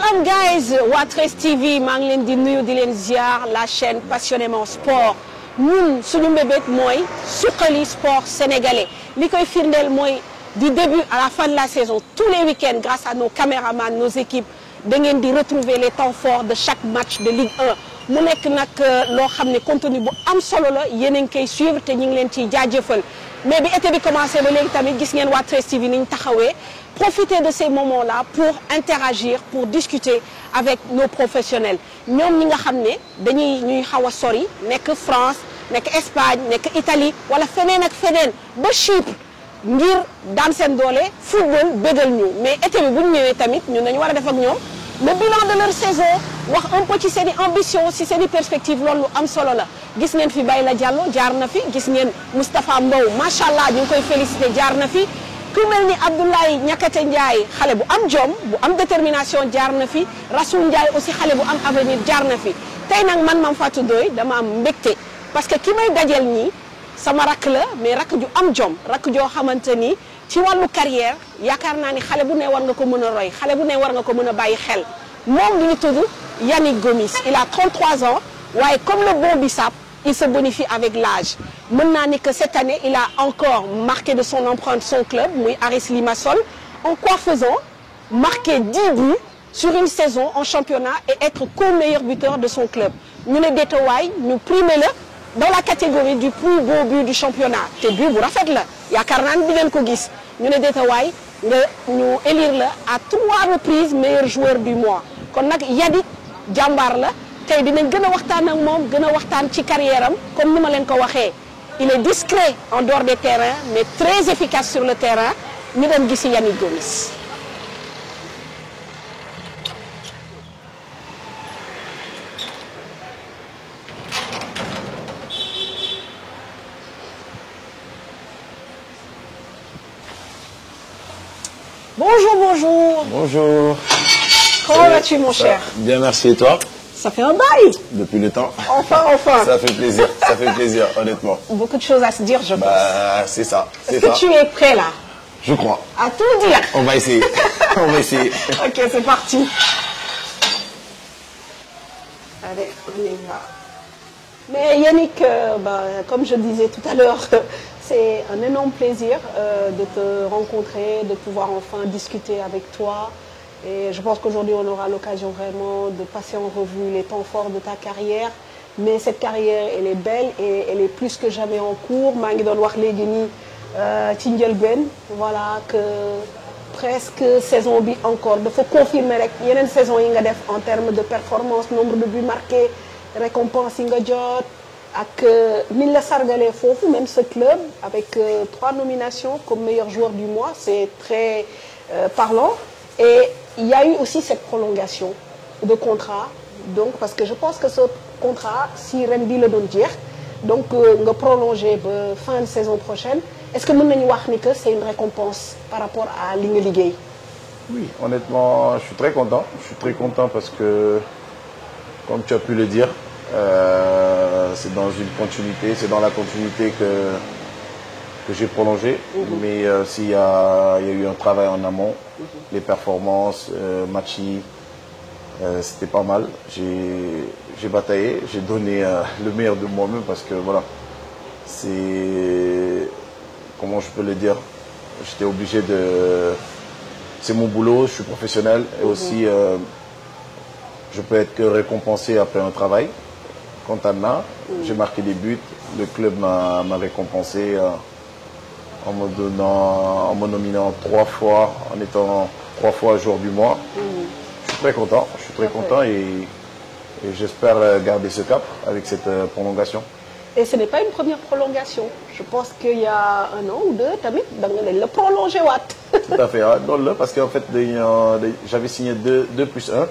up guys waa 13TV maa ngi leen di nuyu di leen ziar la chaîne passionnément sport ñun suñu mbébét mooy suqali sport sénégalais li koy firndeel mooy du début à la fin de la saison tous les week-ends grâce à nos caméramans nos équipes da ngeen di retrouver les temps forts de chaque match de Ligue 1 mu nekk nag loo xam ne contenu bu am solo la yéen a ngi koy suivre te ñu ngi leen ciy jaajëfal mais bi été bi commencé ba léegi tamit gis ngeen waa 13TV ni ñu taxawee profiter de ces moments-là pour interagir pour discuter avec nos professionnels ñoom ñi nga xam ne ñuy xaw a sori nekk France nekk Espagne nekk Italie wala feneen ak feneen ba Chypre ngir daan seen doole football bégal ñu mais été bi bu ñu ñëwee tamit ñun dañu war a def ak ñoom le bilan de leur saison wax un peu ci seen i ambition ci seen i perspective loolu am solo la gis ngeen fi Bayla Diallo jaar na fi gis ngeen Moustapha Mbow macha allah ñu ngi koy féliciter jaar na fi ku mel ni Abdoulaye Niakate Ndiaye xale bu am jom bu am détermination jaar na fi Rassoul Ndiaye aussi xale bu am avenir jaar na fi tey nag man Mame Fatou Ndoye dama am mbégte parce que ki may dajel ñii sama rakk la mais rakk ju am jom rakk joo xamante ni ci wàllu carrière yaakaar naa ni xale bu ne war nga ko mën a roy xale bu ne war nga ko mën a bàyyi xel moom li ñu tudd Yannick Gomis il a 33 ans waaye comme le bon bissap il se bonifie avec l'âge mën naa ni que cette année il a encore marqué de son empreinte son club muy Aris Limassol en quoi faisant marquer 10 buts sur une saison en championnat et être co-meilleur buteur de son club ñu ne déetawaay ñu primé la dans la catégorie du plus beau but du championnat te but bu rafet la yaakaar naa ni di ngeen ko gis ñu ne déetawaay nga ñu élire la à 3 reprises meilleur joueur du mois kon nag Yannick jàmbaar la tey dinañ gën a waxtaan ak moom gën a waxtaan ci carrière am comme ni ma leen ko waxee il est discret en dehors des terrains mais très efficace sur le terrain ñu dem gisi Yannick Gomis. Bonjour, bonjour. Bonjour. Comment vas-tu, mon cher? Bien, merci. Et toi? Ça fait un bail. Depuis le temps. Enfin, enfin. Ça fait plaisir, honnêtement. Beaucoup de choses à se dire, je pense. C'est ça. Est-ce que tu es prêt, là? Je crois. À tout dire? On va essayer. On va essayer. Ok, c'est parti. Allez, on y va. Mais Yannick, comme je disais tout à l'heure, c'est un énorme plaisir de te rencontrer, de pouvoir enfin discuter avec toi. Et je pense qu'aujourd'hui, on aura l'occasion vraiment de passer en revue les temps forts de ta carrière. Mais cette carrière, elle est belle et elle est plus que jamais en cours. maa ngi doon wax léegi nii ci njëlbeen voilà que presque saison bi encore dafa confirmer rek yeneen saison yi nga def en termes de performance nombre de buts marqués récompense yi nga jot ak ni la sargalee foofu même ce club avec 3 nominations comme meilleur joueur du mois c'est très parlant et il y a eu aussi cette prolongation de contrat donc parce que je pense que ce contrat si ren bii la doon jeex donc nga prolongé ba fin de saison prochaine est-ce que mën nañu wax ni que c'est une récompense par rapport à li nga liggéey. Oui, honnêtement, je suis très content. Je suis très content parce que, comme tu as pu le dire, c'est dans une continuité, c'est dans la continuité que j'ai prolongé. Mais s'il y a eu un travail en amont, les performances, matchs, c'était pas mal. J'ai bataillé, j'ai donné le meilleur de moi-même parce que voilà, c'est, comment je peux le dire, j'étais obligé de, c'est mon boulot, je suis professionnel et aussi je peux être que récompensé après un travail. Quant à là, j'ai marqué des buts, le club m'a récompensé en me nominant 3 fois, en étant 3 fois joueur du mois. Je suis très content et j'espère garder ce cap avec cette prolongation. Et ce n'est pas une première prolongation. Je pense qu'il y a 1 an ou 2 tamit da nga leen la prolongé waat. Tout à fait loolu la parce qu'en fait j'avais signé 2 plus 1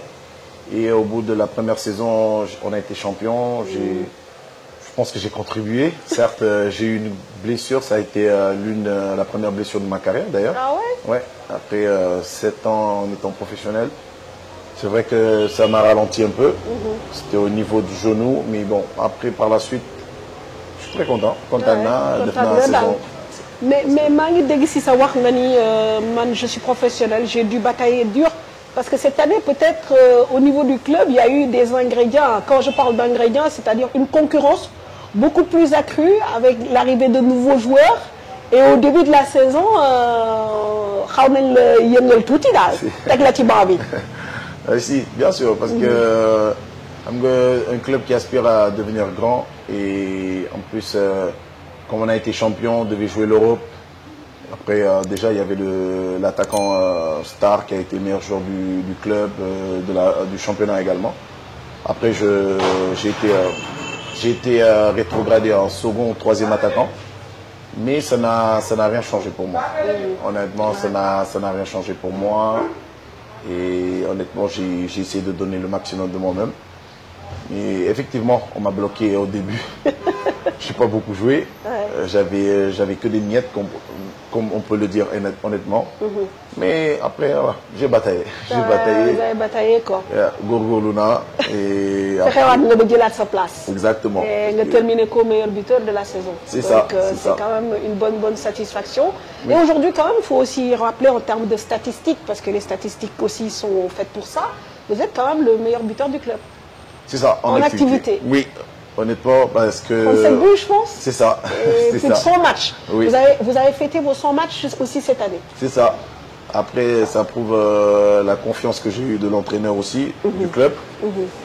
et au bout de la première saison on a été champion. Je pense que j'ai contribué. Certes, j'ai eu une blessure, ça a été la première blessure de ma carrière d'ailleurs. Ah ouais? Ouais. Après 7 ans en étant professionnel, c'est vrai que ça m'a ralenti un peu. C'était au niveau du genou, mais bon, après par la suite, je suis très content. Content naa def naa saison. mais maa ngi dégg si sa wax nga ni man je suis professionnel, j'ai dû batailler dur Parce que cette année, peut-être, au niveau du club, il y a eu des ingrédients. Quand je parle d'ingrédients, c'est-à-dire une concurrence beaucoup plus accrue avec l'arrivée de nouveaux joueurs. Et au début de la saison, xaw nañ la yëngal tuuti daal teg la ci banc bi. Si, bien sûr, parce que un club qui aspire à devenir grand et en plus, comme on a été champion, on devait jouer l'Europe. Après, déjà, il y avait l'attaquant star qui a été meilleur joueur du club, du championnat également. Après, j'ai été rétrogradé en second ou troisième attaquant. Mais ça n'a rien changé pour moi. Honnêtement, ça n'a rien changé pour moi. Et honnêtement, j'ai essayé de donner le maximum de moi-même. Et effectivement, on m'a bloqué au début. Je n'ai pas beaucoup joué. J'avais que des miettes, comme on peut le dire honnêtement. Mais après, j'ai bataillé. Vous avez bataillé quoi. Gorgoluna. Et sa place. Exactement. Et vous terminé comme meilleur buteur de la saison. C'est ça. C'est quand même une bonne satisfaction. Oui. Et aujourd'hui, quand même, il faut aussi rappeler en termes de statistiques, parce que les statistiques aussi sont faites pour ça. Vous êtes quand même le meilleur buteur du club. C'est ça, en activité. Oui, honnêtement, parce que... 37 buts, je pense. C'est ça. Et plus de 100 matchs. Oui. Vous avez fêté vos 100 matchs aussi cette année. C'est ça. Après, ça prouve la confiance que j'ai eue de l'entraîneur aussi, du club.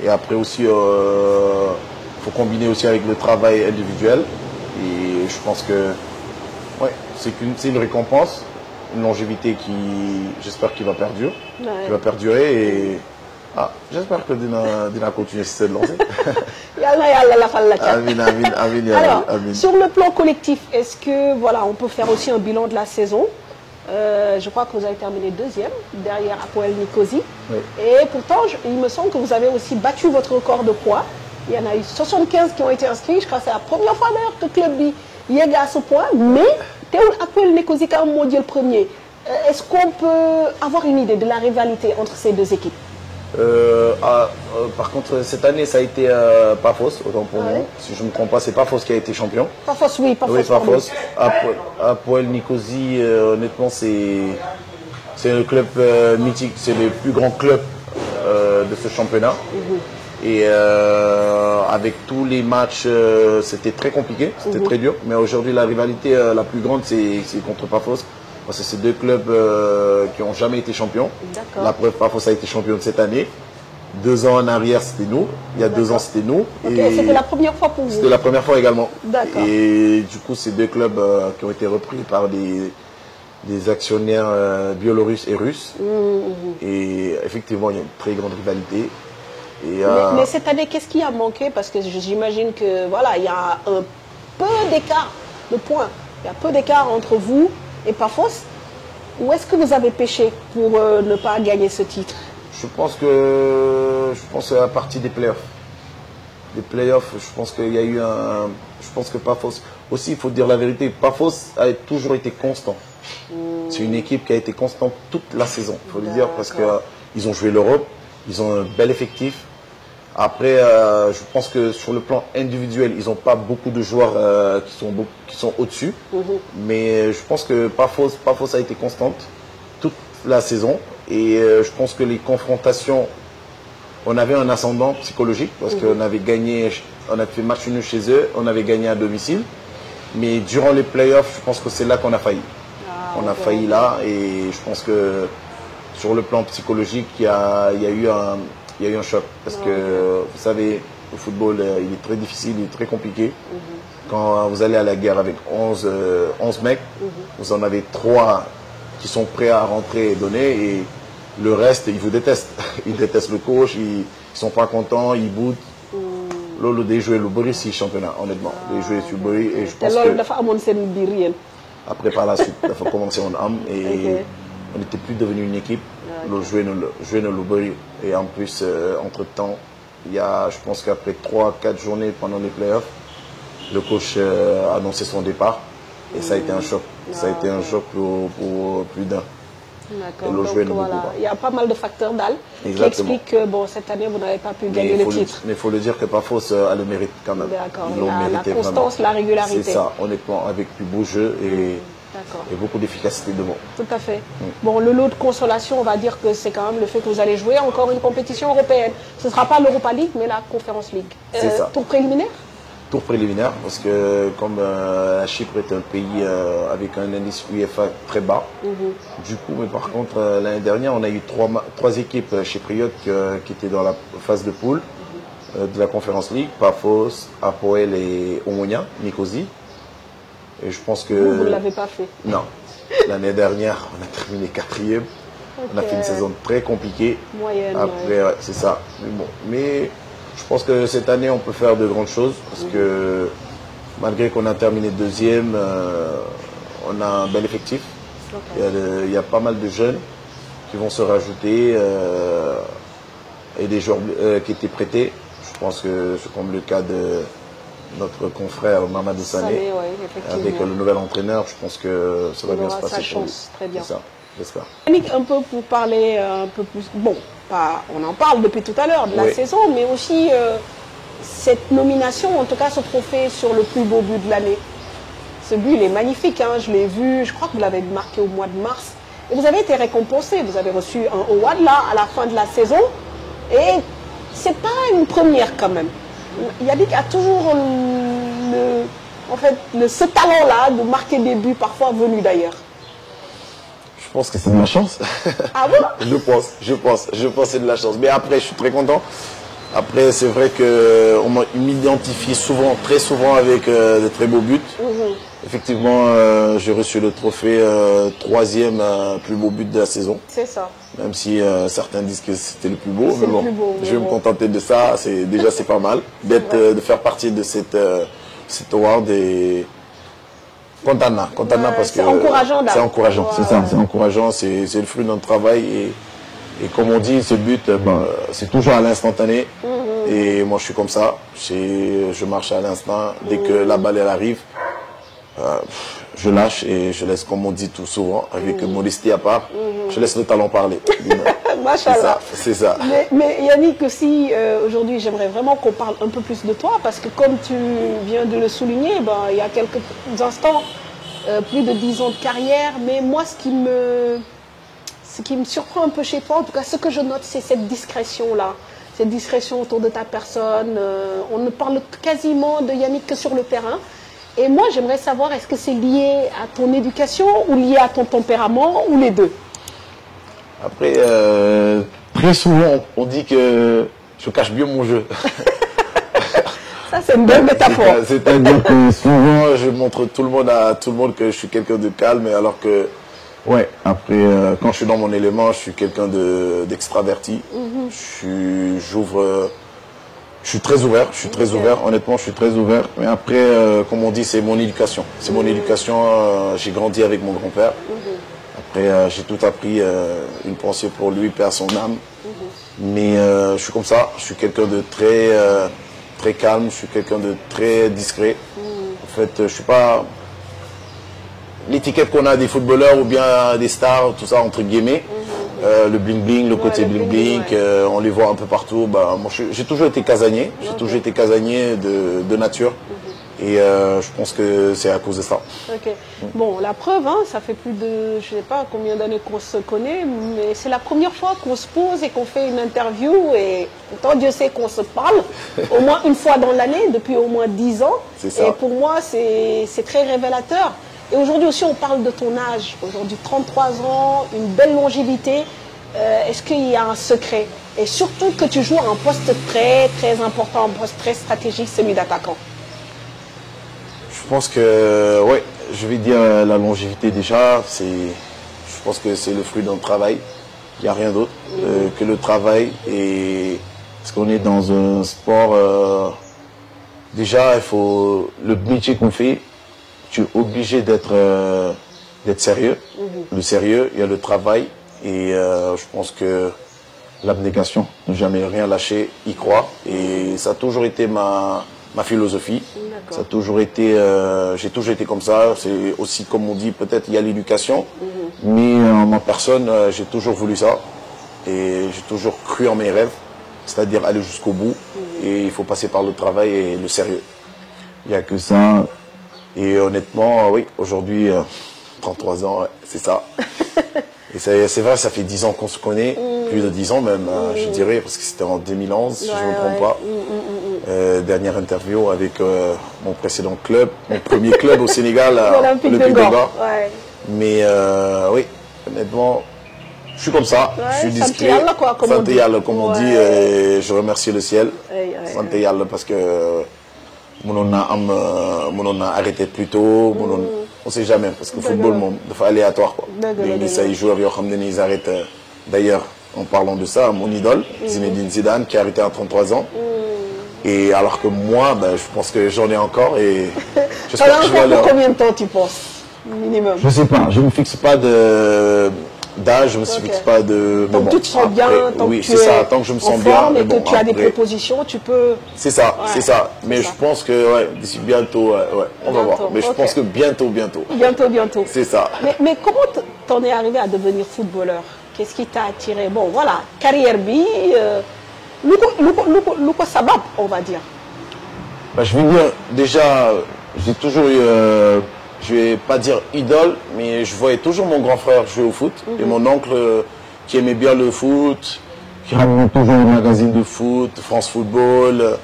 Et après aussi, faut combiner aussi avec le travail individuel. Et je pense que ouais, c'est une récompense, une longévité qui, j'espère, qui va perdurer. Ouais. Qui va perdurer et... j'espère que Dina continue de se lancer. Alors, sur le plan collectif, est-ce que voilà, on peut faire aussi un bilan de la saison? Je crois que vous avez terminé deuxième, derrière Hapoel Nicosie. Oui. Et pourtant, il me semble que vous avez aussi battu votre record de points. Il y en a eu 75 qui ont été inscrits. Je crois que c'est la première fois d'ailleurs que le club y est à ce point. Mais Hapoel Nicosie quand même le premier. Est-ce qu'on peut avoir une idée de la rivalité entre ces deux équipes? Par contre, cette année, ça a été Paphos, autant pour nous. Si je ne me trompe pas, c'est Paphos qui a été champion. Paphos, oui, Paphos. Oui, Paphos. Hapoel Nicosie, honnêtement, c'est le club mythique, c'est le plus grand club de ce championnat. Et avec tous les matchs, c'était très compliqué, c'était très dur. Mais aujourd'hui, la rivalité la plus grande, c'est contre Paphos. Parce que c'est deux clubs qui n'ont jamais été champions. La preuve, Paphos a été champion cette année. 2 ans en arrière, c'était nous. Il y a 2 ans, c'était nous. Okay, c'était la première fois pour vous? C'était la première fois également. Et du coup, c'est deux clubs qui ont été repris par des actionnaires biélorusses et russes. Et effectivement, il y a une très grande rivalité. Et, mais cette année, qu'est-ce qui a manqué? Parce que j'imagine que voilà, il y a un peu d'écart de points. Il y a peu d'écart entre vous et Paphos. Où est-ce que vous avez pêché pour ne pas gagner ce titre? Je pense à la partie des playoffs. Les playoffs, je pense qu'il y a eu je pense que Paphos... Aussi, il faut dire la vérité, Paphos a toujours été constant. C'est une équipe qui a été constante toute la saison, il faut le dire, parce qu'ils ont joué l'Europe, ils ont un bel effectif. Après, je pense que sur le plan individuel, ils n'ont pas beaucoup de joueurs qui sont au-dessus. Mais je pense que Paphos a été constante toute la saison. Et je pense que les confrontations, on avait un ascendant psychologique parce qu'on avait gagné, on a fait match nul chez eux, on avait gagné à domicile. Mais durant les playoffs, je pense que c'est là qu'on a failli. On a failli là et je pense que sur le plan psychologique, il y a eu un choc parce que vous savez, le football, il est très difficile, il est très compliqué. Quand vous allez à la guerre avec 11 mecs, vous en avez 3 qui sont prêts à rentrer et donner et le reste, ils vous détestent. Ils détestent le coach, ils ne sont pas contents, ils boudent. Lolo de jouer le Boris, c'est championnat, honnêtement. De jouer sur Boris et je pense que... Après, par la suite, il faut commencer en âme et on n'était plus devenu une équipe. Nous jouer le Boris et en plus, entre-temps, il y a, je pense qu'après 3-4 journées pendant les playoffs, le coach a annoncé son départ et ça a été un choc. Ça a été un choc pour plus d'un. D'accord, donc voilà, il y a pas mal de facteurs d'Al qui expliquent que bon, cette année vous n'avez pas pu gagner le titre. Mais il faut le dire que Paphos a le mérite quand même. D'accord, la constance, vraiment. La régularité. C'est ça, honnêtement, avec du beau jeu et D'accord. et beaucoup d'efficacité devant. Tout à fait. Bon, le lot de consolation, on va dire que c'est quand même le fait que vous allez jouer encore une compétition européenne. Ce ne sera pas l'Europa League, mais la Conference League. C'est ça. Tour préliminaire? Tour préliminaire, parce que comme la Chypre est un pays avec un indice UEFA très bas, du coup, mais par contre, l'année dernière, on a eu trois équipes chypriotes qui étaient dans la phase de poule de la Conference League, Paphos, Apoel et Omonia, Nicosie. Et je pense que... Vous ne l'avez pas fait. Non. L'année dernière, on a terminé 4e. Okay. On a fait une saison très compliquée. Moyenne. Après, ouais, c'est ça. Mais bon, mais je pense que cette année, on peut faire de grandes choses. Parce que malgré qu'on a terminé 2e, on a un bel effectif. Okay. Il y a pas mal de jeunes qui vont se rajouter et des joueurs qui étaient prêtés. Je pense que c'est comme le cas de notre confrère Mamadou Sané, avec le nouvel entraîneur, je pense que ça va bien se passer. Sa chance, très bien. C'est ça, j'espère. Yannick, un peu pour parler un peu plus, bon, pas, on en parle depuis tout à l'heure de la saison, mais aussi cette nomination, en tout cas ce trophée sur le plus beau but de l'année. Ce but, il est magnifique, hein, je l'ai vu, je crois que vous l'avez marqué au mois de mars, et vous avez été récompensé, vous avez reçu un award là, à la fin de la saison, et c'est pas une première quand même. Yannick a toujours ce talent-là de marquer des buts, parfois venus d'ailleurs. Je pense que c'est de la chance. Ah bon? Je pense que c'est de la chance. Mais après, je suis très content. Après, c'est vrai qu'on m'identifie souvent, très souvent avec de très beaux buts. Effectivement, j'ai reçu le trophée 3e plus beau but de la saison. C'est ça. Même si certains disent que c'était le plus beau. Mais bon, je vais me contenter de ça. Déjà, c'est pas mal de faire partie de cet award. Et Contana, parce que c'est encourageant. C'est encourageant, c'est ça, c'est encourageant. C'est le fruit de notre travail. Et comme on dit, ce but, c'est toujours à l'instantané. Et moi, je suis comme ça. Je marche à l'instant. Dès que la balle elle arrive, je lâche et je laisse, comme on dit tout souvent, avec modestie à part, je laisse le talent parler. Machallah. C'est ça. Mais Yannick, aussi, aujourd'hui, j'aimerais vraiment qu'on parle un peu plus de toi, parce que comme tu viens de le souligner, il y a quelques instants, plus de 10 ans de carrière, mais moi, ce qui me surprend un peu chez toi, en tout cas, ce que je note, c'est cette discrétion-là. Cette discrétion autour de ta personne. On ne parle quasiment de Yannick que sur le terrain. Et moi, j'aimerais savoir, est-ce que c'est lié à ton éducation ou lié à ton tempérament ou les deux? Après, très souvent, on dit que je cache bien mon jeu. Ça, c'est une belle métaphore. C'est-à-dire que souvent, je montre à tout le monde que je suis quelqu'un de calme, alors que, ouais, après, quand je suis dans mon élément, je suis quelqu'un d'extraverti. Je suis très ouvert, honnêtement, je suis très ouvert. Mais après, comme on dit, c'est mon éducation. C'est mon éducation, j'ai grandi avec mon grand-père. Après, j'ai tout appris, une pensée pour lui, paix à son âme. Mais je suis comme ça, je suis quelqu'un de très calme, je suis quelqu'un de très discret. En fait, je suis pas... L'étiquette qu'on a des footballeurs ou bien des stars, tout ça, entre guillemets, le bling-bling, le côté bling-bling, on les voit un peu partout. Moi, j'ai toujours été casanier, de nature. Et je pense que c'est à cause de ça. Ok. Bon, la preuve, hein, ça fait plus de, je ne sais pas combien d'années qu'on se connaît, mais c'est la première fois qu'on se pose et qu'on fait une interview. Et tant Dieu sait qu'on se parle, au moins une fois dans l'année, depuis au moins 10 ans. C'est ça. Et pour moi, c'est très révélateur. Et aujourd'hui aussi, on parle de ton âge. Aujourd'hui, 33 ans, une belle longévité. Est-ce qu'il y a un secret? Et surtout que tu joues à un poste très, très important, un poste très stratégique, celui d'attaquant. Je pense que, ouais, je vais dire la longévité déjà. Je pense que c'est le fruit d'un travail. Il n'y a rien d'autre que le travail. Et parce qu'on est dans un sport, déjà, il faut le métier qu'on fait. Tu es obligé d'être sérieux. Le sérieux, il y a le travail. Et je pense que l'abnégation, ne jamais rien lâcher, y croire. Et ça a toujours été ma philosophie. Ça a toujours été, j'ai toujours été comme ça. C'est aussi, comme on dit, peut-être il y a l'éducation. Mais en ma personne, j'ai toujours voulu ça. Et j'ai toujours cru en mes rêves. C'est-à-dire aller jusqu'au bout. Et il faut passer par le travail et le sérieux. Il n'y a que ça. Et honnêtement, oui, aujourd'hui, 33 ans, ouais, c'est ça. Et c'est vrai, ça fait 10 ans qu'on se connaît, plus de 10 ans même, je dirais, parce que c'était en 2011, si je ne me trompe pas. Dernière interview avec mon précédent club, mon premier club au Sénégal, l'Olympique de Ngor. Mais oui, honnêtement, je suis comme ça, je suis discret. Santé Yalla, comme on dit, et je remercie le ciel. Santé Yalla parce que mënoon naa arrêté plus tôt, on ne sait jamais, parce que le football, c'est aléatoire. Il y a des joueurs qui arrêtent. D'ailleurs, en parlant de ça, mon idole, Zinedine Zidane, qui a arrêté à 33 ans. Et alors que moi, je pense que j'en ai encore. Et j'espère que je vais pour combien de temps tu penses, minimum? Je ne sais pas, je ne me fixe pas d'âge, je ne me fixe pas de moment. Donc tu te sens bien, tant que tu es tant que je me sens bien, et que tu as des propositions, tu peux... C'est ça, c'est ça. Mais je pense que d'ici bientôt, on va voir. Mais je pense que bientôt. Bientôt. C'est ça. Mais comment t'en es arrivé à devenir footballeur? Qu'est-ce qui t'a attiré? Bon, voilà, carrière bi, Luko Sabab, on va dire. Je vais dire, déjà, j'ai toujours eu... je vais pas dire idole, mais je voyais toujours mon grand frère jouer au foot. Et mon oncle qui aimait bien le foot, qui ramenait toujours les magazines de foot, France Football.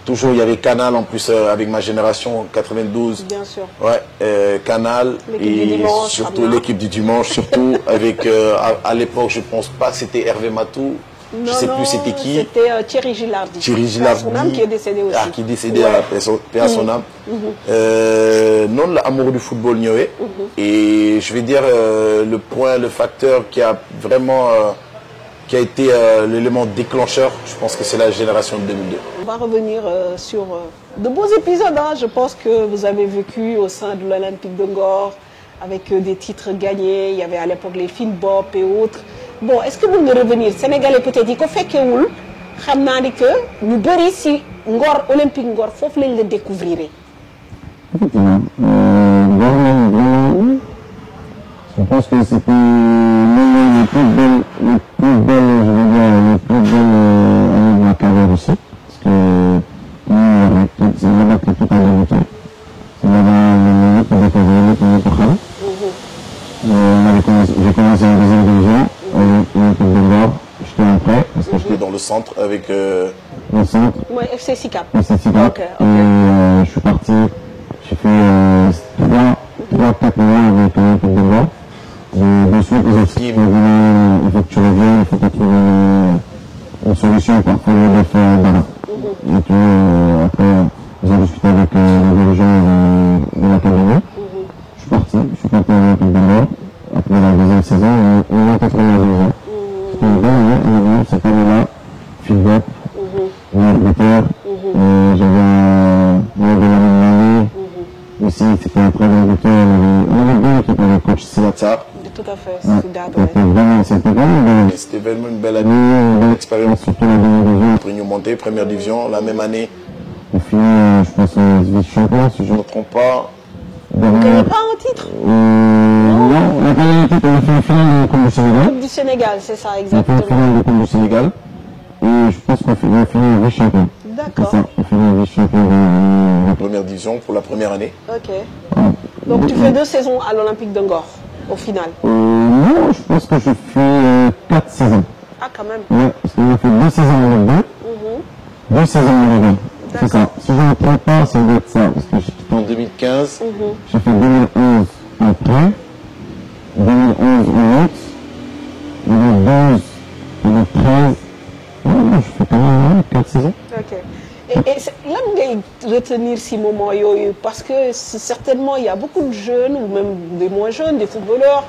Toujours, il y avait Canal en plus avec ma génération, 92. Bien sûr. Ouais, Canal. Et surtout l'équipe du dimanche, surtout avec, à l'époque, je pense pas que c'était Hervé Matou. Je ne sais plus c'était qui. C'était Thierry Gilardi. Qui est décédé aussi. Qui est décédé à la son âme. Non, l'amour du football Nioué. Et je vais dire le facteur qui a vraiment qui a été l'élément déclencheur, je pense que c'est la génération de 2002. On va revenir sur de beaux épisodes, je pense que vous avez vécu au sein de l'Olympique de Ngor avec des titres gagnés. Il y avait à l'époque les films Bob et autres. Bon, est-ce que vous voulez revenir Sénégalais peut-être ko fekkewul xam naa ni que ñu bëri si Ngor Olympique Ngor foofu lañ la découvrir. Effectivement, je pense que c'était le plus belle, je veux dire, le plus belle année de ma carrière aussi, parce que c'est là-bas que tout a débuté. C'est là-bas que j'ai découvert le premier programme. J'ai commencé en deuxième division. L'Olympique de Ngor, j'étais en prêt parce que j'étais dans le centre avec le centre. Oui, FC SICAP. FC SICAP. Et je suis parti, j'ai fait 3-4 mois avec l'Olympique de Ngor. Et de suite, les autres filles m'ont dit il faut que tu reviennes, il faut que tu trouves une solution pour pouvoir le faire là. Et puis après, ils ont discuté avec les dirigeants de l'académie. Je suis parti à l'Olympique de Ngor. Après la deuxième saison, on a 92 ans. C'était une bonne année, cette année-là, Philippe, Angleterre, j'avais un de l'année aussi, c'était après l'Angleterre, on avait bien équipe avec coach Silatar. Tout à fait, c'était vraiment une belle année, une belle expérience, surtout la deuxième division. Après nous monter, première division, la même année. On finit, je pense, vice-champion, si je ne me trompe pas. Vous ne gagnez pas un titre? Non, on a gagné un titre, on a fait une finale de la Coupe du Sénégal. Coupe du Sénégal, c'est ça, exactement. On a fait une finale de la Coupe du Sénégal. Et je pense qu'on a fini vice-champion. D'accord. C'est ça, on finit vice-champion de la première division pour la première année. Ok. Donc tu fais 2 saisons à l'Olympique de Ngor, au final? Non, je pense que je fais 4 saisons. Ah, quand même. Ouais, parce qu'on a fait 2 saisons en Ligue 2. 2 saisons en Ligue 2. C'est ça. Si je ne me trompe pas, ça doit être ça. Parce que j'étais en 2015. J'ai fait 2011 après. 2011 en août. 2012, 2013. Non, je fais quand même 4 saisons. Ok. Et là, vous allez retenir ces moments, parce que certainement, il y a beaucoup de jeunes, ou même des moins jeunes, des footballeurs,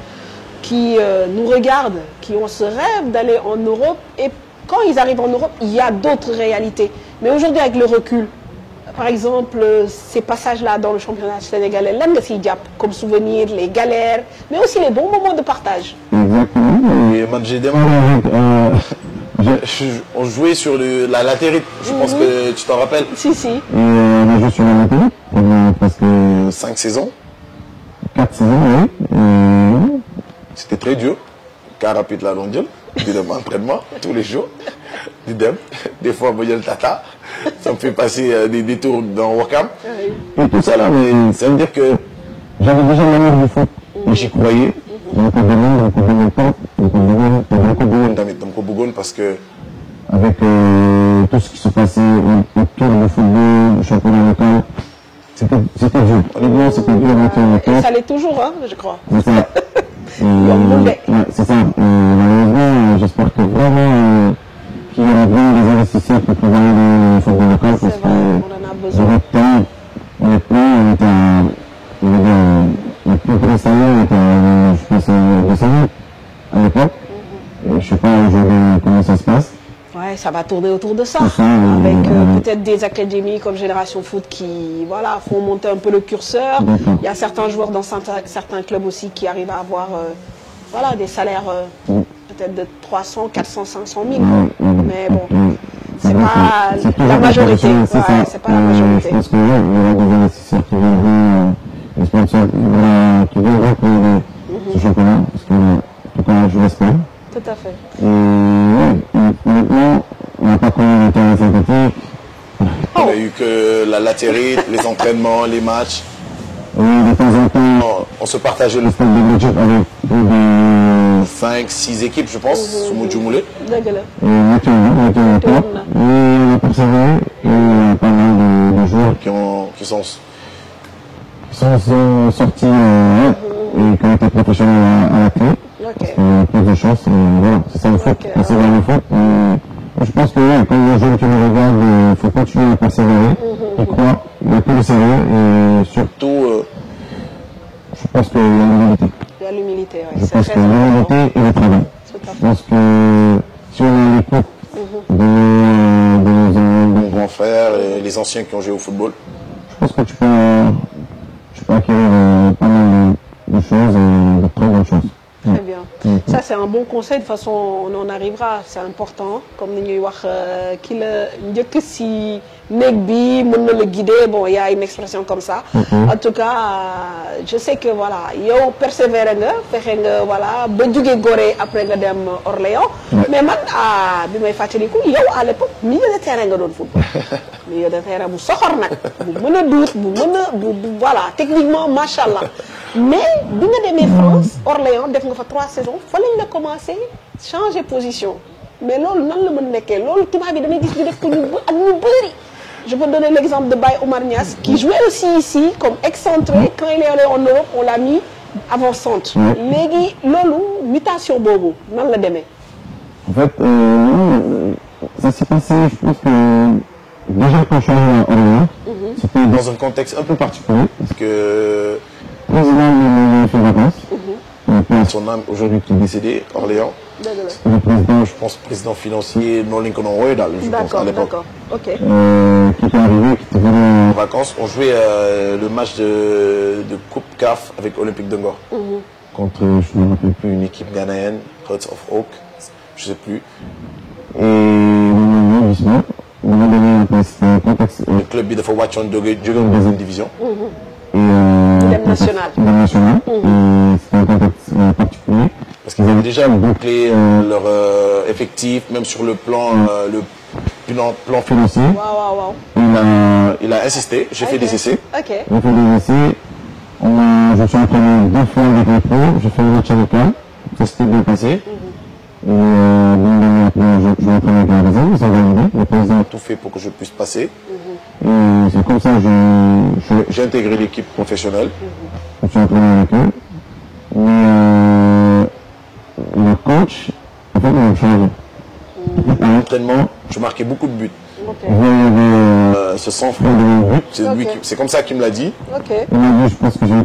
qui nous regardent, qui ont ce rêve d'aller en Europe. Et quand ils arrivent en Europe, il y a d'autres réalités. Mais aujourd'hui, avec le recul, par exemple, ces passages-là dans le championnat sénégalais, là, comme souvenir, les galères, mais aussi les bons moments de partage. Exactement. Et moi, j'ai démarré on jouait sur la latérite, je pense que tu t'en rappelles. Si, si. Et on a joué sur la latérite pendant presque 5 saisons. 4 saisons, oui. C'était très dur. Car rapide la longue, du entraînement tous les jours. Des fois, moi, le tata. Ça me fait passer des détours dans Wakam. Et tout ça là, mais ça veut dire que j'avais déjà l'amour du foot. Et j'y croyais. Donc on demande pas. Donc on demande parce que avec tout ce qui se passait autour du football, le championnat local, c'était dur. Honnêtement, c'était dur d'entrer en Et ça l'est toujours, hein, je crois. C'est ça. C'est ça. Malheureusement, j'espère que vraiment qu'il y aura bien des investisseurs pour pouvoir aller dans le football local parce que on en a besoin. Le plus gros salaire était, je pense, 200 000 à l'époque. Et je sais pas aujourd'hui comment ça se passe. Ouais, ça va tourner autour de ça. Ça, avec peut-être des académies comme Génération Foot qui voilà, font monter un peu le curseur. Il y a certains joueurs dans certains clubs aussi qui arrivent à avoir voilà, des salaires peut-être de 300, 400, 500 000. Mais bon, c'est pas la majorité. C'est pas la majorité. Je pense qu'il y aura des investisseurs qui viendront, des sponsors qui viendront pour ce championnat. Parce que, en tout cas, je l'espère. Tout à fait. Et maintenant, on n'a pas connu le terrain synthétique. On n'a eu que la latérite, les entraînements, les matchs. Oui, de temps en temps, on se partageait le stade de budget avec des 5-6 équipes, je pense, sous Moudjoumoulé. Et maintenant, on a persévéré et il y a pas mal de joueurs qui sont sortis et qui ont été professionnels à la clé. Plus de chance, voilà, c'est ça le foot, persévérer le foot. Je pense que quand les jeunes qui nous regardent, il faut continuer à persévérer, y croire, il y a plus de sérieux et surtout, je pense qu'il y a l'humilité. Il y a l'humilité, oui. Je pense qu'il y a l'humilité et le travail. Je pense que si on a l'écoute de nos grands frères et les anciens qui ont joué au football, je pense que tu peux acquérir pas mal de choses et de très bonnes choses. Très bien. Ça, c'est un bon conseil. De toute façon, on en arrivera. C'est important. Comme nous avons dit, que si Negbi, le guider, bon, il y a une expression comme ça. En tout cas, je sais que voilà, yo persévère, voilà, bedjugé goré après gadem Orléans. Mais man, bimay fatelikou, yo à l'époque, milieu de terrain gadon football. Milieu de terrain, bu soxor nak, bu meuna dout, voilà, techniquement, machallah. Mais bi nga démé France, Orléans, def nga fa 3 saisons, fa lañ la commencé changer position. Mais lolu nan la mën nekké, lolu tuba bi damay gis ñu def ko ñu ak ñu bëri. Je peux donner l'exemple de Baye Omar Niass qui jouait aussi ici comme excentré. Quand il est allé en Europe, on l'a mis avant-centre. Légui lolu mutation bobu nan la démé. En fait, ça s'est passé, je pense que déjà quand je suis arrivé à Orléans, c'était dans un contexte un peu particulier parce que le président m'a fait vacances. Son âme aujourd'hui qui est décédé, Orléans. Le président, je pense, président financier non Lincoln Royal, je pense à l'époque. D'accord, ok. Qui était arrivé, qui était venu en vacances. On jouait le match de Coupe CAF avec Olympique de Ngor. Contre, je ne me rappelle plus, une équipe ghanéenne, Hearts of Oak, je ne sais plus. Et on a donné un contexte. Le club de Fawachon de deuxième division. National. National. C'était un contexte particulier. Parce qu'ils avaient déjà bouclé leur effectif, même sur le plan, plan financier. Il a insisté, j'ai fait des essais. J'ai fait des essais. Je suis entraîné 2 fois avec les pros, j'ai fait le match avec eux, ça s'était bien passé. Et je vais entraîner avec la réserve, ils ont validé. Le président a tout fait pour que je puisse passer. Et c'est comme ça que j'ai intégré l'équipe professionnelle. Je suis entraîné avec eux. Mais le coach, en fait, on a changé. À l'entraînement, je marquais beaucoup de buts. Ce sang-froid de but, c'est comme ça qu'il me l'a dit. Il m'a dit, je pense que je vais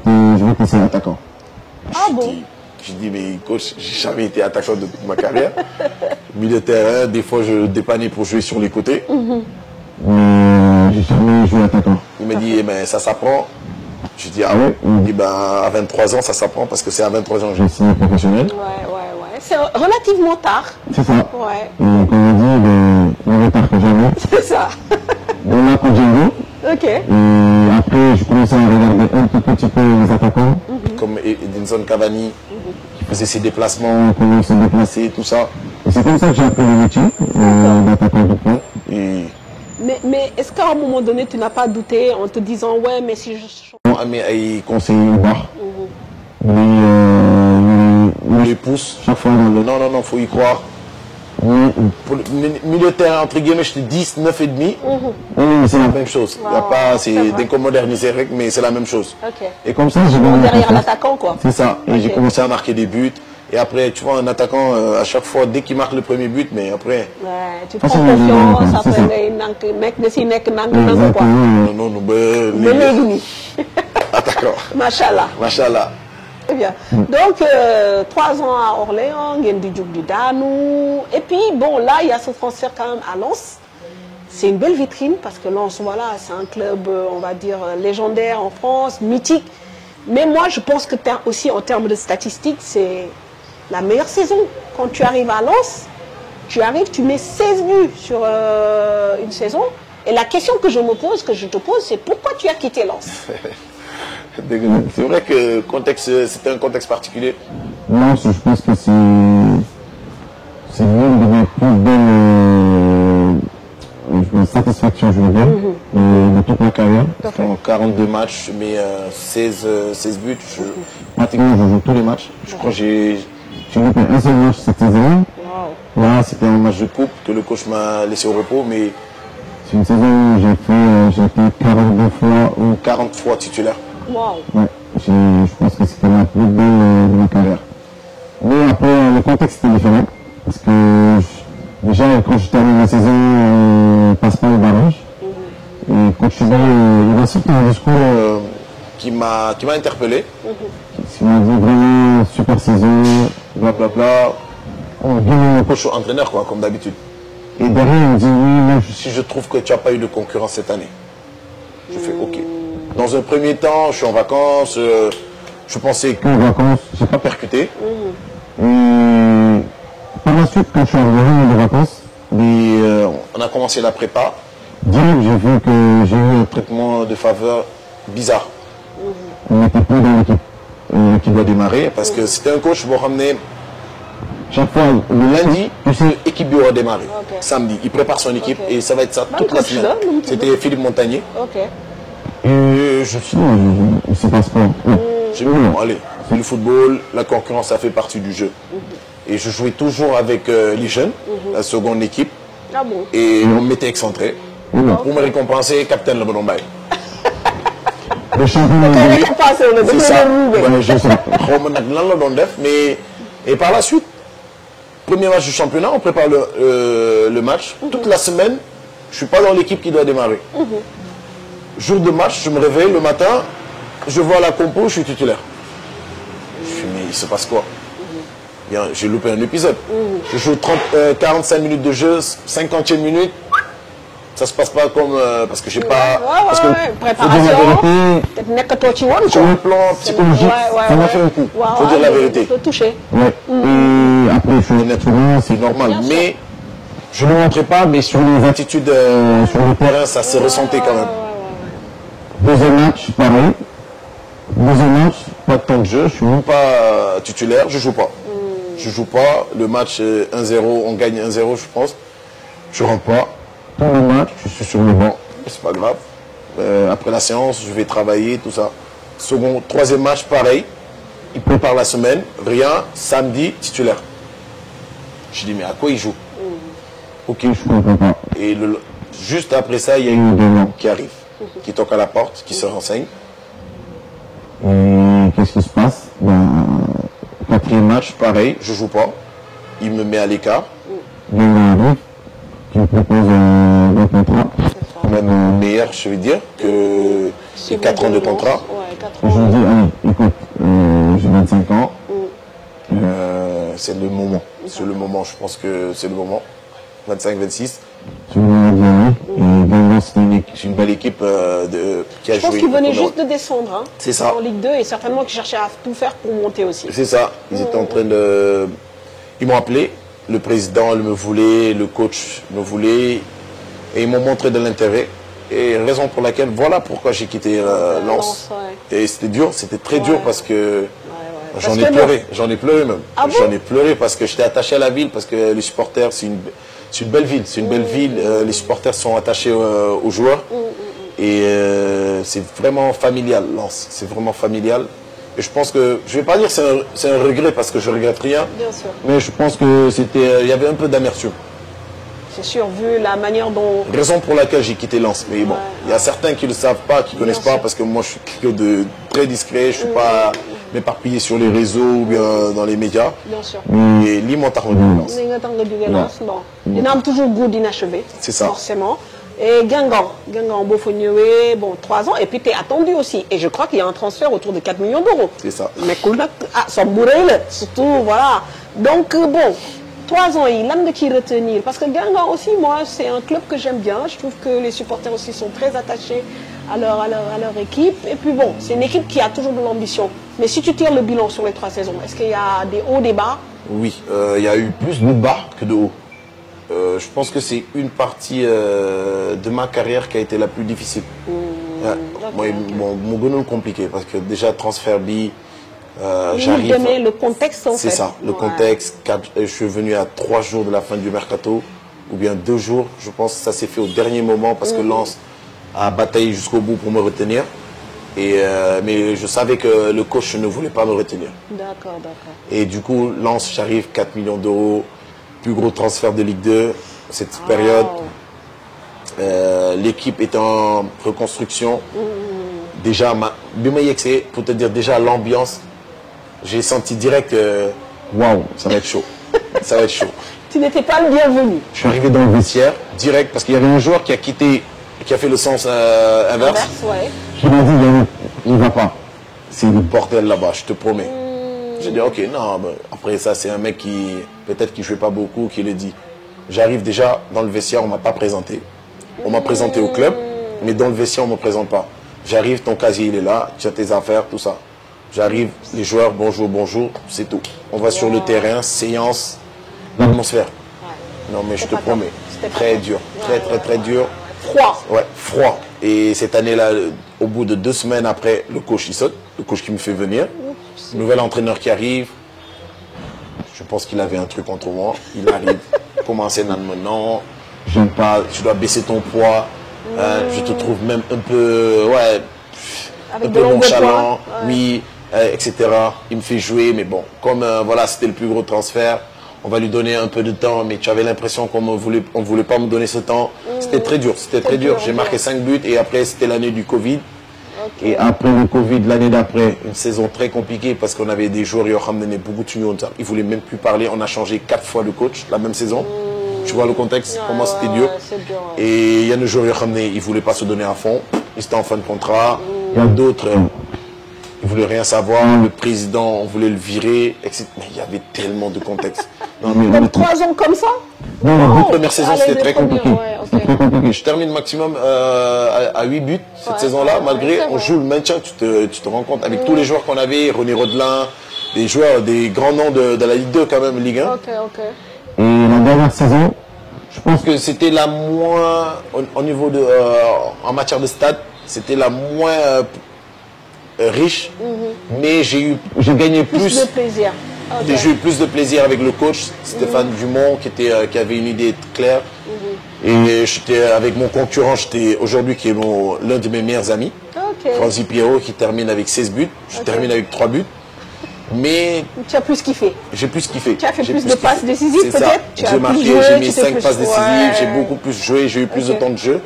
être passer attaquant. Ah bon? J'ai dit, mais coach, j'ai jamais été attaquant de toute ma carrière. Milieu de terrain, des fois je dépannais pour jouer sur les côtés. Mais j'ai jamais joué attaquant. Il m'a dit, eh ben, ça s'apprend. J'ai dit, ah ouais? Il m'a dit, ben, à 23 ans, ça s'apprend parce que c'est à 23 ans que j'ai signé professionnel. Ouais. C'est relativement tard. C'est ça. Ouais. Et comme on dit, le retard que j'avais. C'est ça. On a Kodjengo. Ok. Et après, je commençais à regarder un tout petit peu les attaquants. Comme Edinson Cavani, qui faisait ses déplacements, comment se déplacer, tout ça. Et c'est comme ça que j'ai appris le métier d'attaquant de poing. Mais est-ce qu'à un moment donné, tu n'as pas douté en te disant, ouais, mais si je... Mais conseiller bas. Mais pousse. Chaque fois. Non, faut y croire. Oui, Pour le milieu de terrain, entre guillemets, je te dis 10, 9 et demi. oui, c'est La même chose. Il y a pas, c'est dès qu'on modernise, mais c'est la même chose. Ok. Et comme ça, j'ai Bon, derrière l'attaquant, quoi. C'est ça. Et j'ai Ok. commencé à marquer des buts. Et après, tu vois, un attaquant, à chaque fois, dès qu'il marque le premier but, mais après, Ouais, tu prends c'est confiance, c'est après ça. ngay nank nekk nga si nekk nank nank quoi. Exactement. non, Ba léegi. léegi nii. Ah, d'accord. Machallah. Machallah. Très bien. Donc, 3 ans à Orléans, ngeen di jug di daanu. Et puis, bon, là, il y a ce transfert quand même à Lens. C'est une belle vitrine parce que Lens, voilà, c'est un club, on va dire, légendaire en France, mythique. Mais moi, je pense que aussi, en termes de statistiques, c'est la meilleure saison. Quand tu arrives à Lens, tu mets 16 buts sur une saison. Et la question que je te pose, c'est pourquoi tu as quitté Lens? C'est vrai que c'était un contexte particulier. Non, je pense que c'est l'une de mes plus belles satisfactions, je veux dire, de toute ma carrière. En 42 matchs, je mets 16 buts. Pratiquement, je joue tous les matchs. Je crois que j'ai loupé un seul match cette saison. Wow. Là, c'était un match de coupe que le coach m'a laissé au repos, mais C'est une saison où j'ai été 42 fois ou 40 fois titulaire. Wow. Ouais, je pense que c'était la plus belle de ma carrière. Mais après, le contexte était différent. Parce que déjà, quand je termine la saison, on passe pas au barrage. Et quand je suis dit, il a sorti un discours Qui m'a interpellé. qui m'a dit vraiment super saison, Blablabla. on gagne. Le coach entraîneur, quoi, comme d'habitude. Et derrière, il me dit oui, moi je Si je trouve que tu n'as pas eu de concurrence cette année, je fais OK. Dans un premier temps, je suis en vacances, je pensais suis en vacances. j'ai pas percuté. Et par la suite, quand je suis revenu de vacances, Mais on a commencé la prépa, direct, j'ai vu que j'ai eu un traitement de faveur bizarre on n'était plus dans l'équipe. qui doit démarrer parce que c'était un coach pour ramener Chaque fois, le lundi, l'équipe doit démarrer. Ok. Samedi, il prépare son équipe Ok. et ça va être ça Bon toute la coach, semaine. là, nous, C'était Philippe Montagnier. Ok. Et je suis il se passe pas. j'ai dit, bon, allez, c'est le football, la concurrence, ça fait partie du jeu. Et je jouais toujours avec les jeunes, la seconde équipe, Ah bon. et on me mettait excentré. Pour me récompenser, capitaine Le Bonombay. Le championnat Kay de récompensé wu la C'est dafa ça. leen ruube. Ouais, je sais. Xaw ma nag lan la doon def, mais et par la suite, premier match du championnat, on prépare le match. Toute la semaine, je suis pas dans l'équipe qui doit démarrer. Jour de match, je me réveille le matin, je vois la compo, je suis titulaire. Je suis mais il se passe quoi? Bien, j'ai loupé un épisode. Je joue 45 minutes de jeu, 50e minute. Ça se passe pas comme parce que j'ai pas parce que préparation. Peut-être nekkatoo ci woon sur quoi. le plan psychologique, ça m'a fait un coup. Faut dire la vérité. Faut toucher. Ouais. Et après, je suis Honnêtement, c'est normal. Bien sûr. Mais je ne montrais pas, mais sur les attitudes sur le terrain, ça se ressentait quand même. deuxième match, pareil. Deuxième match, Pas de temps de jeu, je suis même pas titulaire, je joue pas. Je joue pas. Le match 1-0, on gagne 1-0, je pense. Je rentre pas. tout le match, Je suis sur le banc. C'est pas grave. Après la séance, je vais travailler, tout ça. Troisième match, pareil. Il prépare la semaine, rien. Samedi, titulaire. Je dis mais à quoi il joue? Ok, je comprends pas. Et juste après ça, il y a une demande qui arrive, qui toque à la porte, qui se renseigne. Et qu'est-ce qui se passe? Quatrième match, pareil, je joue pas. Il me met à l'écart. Il y a un arrive qui me propose un contrat. Même meilleur, je vais dire, que les 4 ans de contrat. Ouais, 4 Et je lui ans. dis, allez, écoute, j'ai 25 ans. C'est le moment. C'est le moment, je pense que c'est le moment. 25-26. Tu me dis oui. Et Guingamp, C'est une belle équipe qui a Je joué. pense qu'ils venaient juste de descendre hein, C'est ça. en Ligue 2 et certainement qu'ils cherchaient à tout faire pour monter aussi. C'est ça. Ils étaient en train de. Ils m'ont appelé. Le président me voulait, le coach me voulait. Et ils m'ont montré de l'intérêt. Et raison pour laquelle, voilà pourquoi j'ai quitté Lens. Lens, ouais. Et c'était dur, c'était très dur parce que j'en Parce ai que pleuré. J'en ai pleuré même. Ah bon? J'en ai pleuré parce que j'étais attaché à la ville, parce que les supporters, c'est une belle ville. C'est une belle ville. Les supporters sont attachés aux joueurs. Et c'est vraiment familial, Lens. C'est vraiment familial. Et je pense que, je vais pas dire que c'est un regret parce que je regrette rien. Bien sûr. Mais je pense que il y avait un peu d'amertume. C'est sûr, vu la manière dont... Raison pour laquelle j'ai quitté Lens. Mais bon, il y a certains qui ne le savent pas, qui ne connaissent pas, parce que moi je suis quelqu'un de très discret, je ne suis pas m'éparpillé sur les réseaux ou bien dans les médias. Bien sûr. Et lii moo tax ma jóge Lens. Li nga tax nga jóge Lens, bon. Dina am toujours goût d'inachevé. C'est ça. Forcément. Et Guingamp, boo fa ñëwee, bon, 3 ans, et puis tu es attendu aussi. Et je crois qu'il y a un transfert autour de 4 millions d'euros. C'est ça. Mais cool, somme bu rëy la, surtout, voilà. Donc, bon, 3 ans, lan nga ciy retenir? Parce que Guingamp aussi, moi, c'est un club que j'aime bien. Je trouve que les supporters aussi sont très attachés à leur équipe. Et puis bon, c'est une équipe qui a toujours de l'ambition. Mais si tu tires le bilan sur les 3 saisons, est-ce qu'il y a des hauts, des bas? Oui, il y a eu plus de bas que de hauts. Je pense que c'est une partie de ma carrière qui a été la plus difficile. Moi, mon gënoon compliqué parce que déjà transfert bi, j'arrive. Donner le contexte en fait. C'est ça, le contexte. Je suis venu à 3 jours de la fin du mercato, ou bien 2 jours. Je pense que ça s'est fait au dernier moment parce que Lens a bataillé jusqu'au bout pour me retenir. Mais je savais que le coach ne voulait pas me retenir. D'accord, d'accord. Et du coup, Lens, j'arrive, 4 millions d'euros, plus gros transfert de Ligue 2, cette période. L'équipe est en reconstruction. Déjà, pour te dire, déjà l'ambiance, j'ai senti direct, waouh, ça va être chaud. Ça va être chaud. Tu n'étais pas le bienvenu. Je suis arrivé dans le vestiaire, direct, parce qu'il y avait un joueur qui a quitté, qui a fait le sens inverse. Ouais. Je m'ai dit, il ne va pas. C'est le bordel là-bas, je te promets. J'ai dit, ok, non, ben, après ça, c'est un mec qui, peut-être qui ne jouait pas beaucoup, qui le dit. J'arrive déjà dans le vestiaire, on ne m'a pas présenté. On m'a présenté au club, mais dans le vestiaire, on ne me présente pas. J'arrive, ton casier, il est là, tu as tes affaires, tout ça. J'arrive, les joueurs, bonjour, bonjour, c'est tout. On va sur le terrain, séance, l'atmosphère. Non, mais je te promets, très dur, très dur. Froid. Ouais, froid. Et cette année-là, au bout de 2 semaines après, le coach il saute, le coach qui me fait venir. Nouvel entraîneur qui arrive. Je pense qu'il avait un truc contre moi. Il arrive, commence à non, j'aime pas, tu dois baisser ton poids. Je te trouve même un peu, ouais, Avec un peu nonchalant, ouais. oui, etc. Il me fait jouer, mais bon, comme voilà, c'était le plus gros transfert, on va lui donner un peu de temps, mais tu avais l'impression qu'on ne voulait pas me donner ce temps. C'était très dur, c'était très dur. J'ai marqué 5 buts et après, c'était l'année du Covid. Okay. Et après le Covid, l'année d'après, une saison très compliquée parce qu'on avait des joueurs qui ont ramené beaucoup de choses. Ils ne voulaient même plus parler. On a changé 4 fois de coach la même saison. Tu vois le contexte, comment c'était dur. Ouais. Et il y a des joueurs qui ont ramené, ils ne voulaient pas se donner à fond. Ils étaient en fin de contrat. Il y a d'autres, ils ne voulaient rien savoir. Le président, on voulait le virer, etc. Mais il y avait tellement de contexte. Donc 3 ans comme ça? Non, la première saison, c'était très compliqué. Ouais, okay. Très compliqué. Je termine maximum à 8 buts cette saison-là, malgré on joue le maintien, tu te rends compte, avec tous les joueurs qu'on avait, René Rodelin, des joueurs, des grands noms de la Ligue 2 quand même, Ligue 1. Ok. Et la dernière saison, je pense que c'était la moins, au niveau de, en matière de stade, c'était la moins riche, mais j'ai gagné plus de plaisir. Okay. J'ai eu plus de plaisir avec le coach Stéphane Dumont qui avait une idée claire. Et j'étais avec mon concurrent, aujourd'hui qui est l'un de mes meilleurs amis, Franzi Pierrot, qui termine avec 16 buts. Je termine avec 3 buts. Mais tu as plus kiffé. J'ai plus kiffé. Tu as fait plus de passes décisives peut-être. J'ai marqué, j'ai mis 5 passes décisives, j'ai beaucoup plus joué, j'ai eu plus de temps de jeu.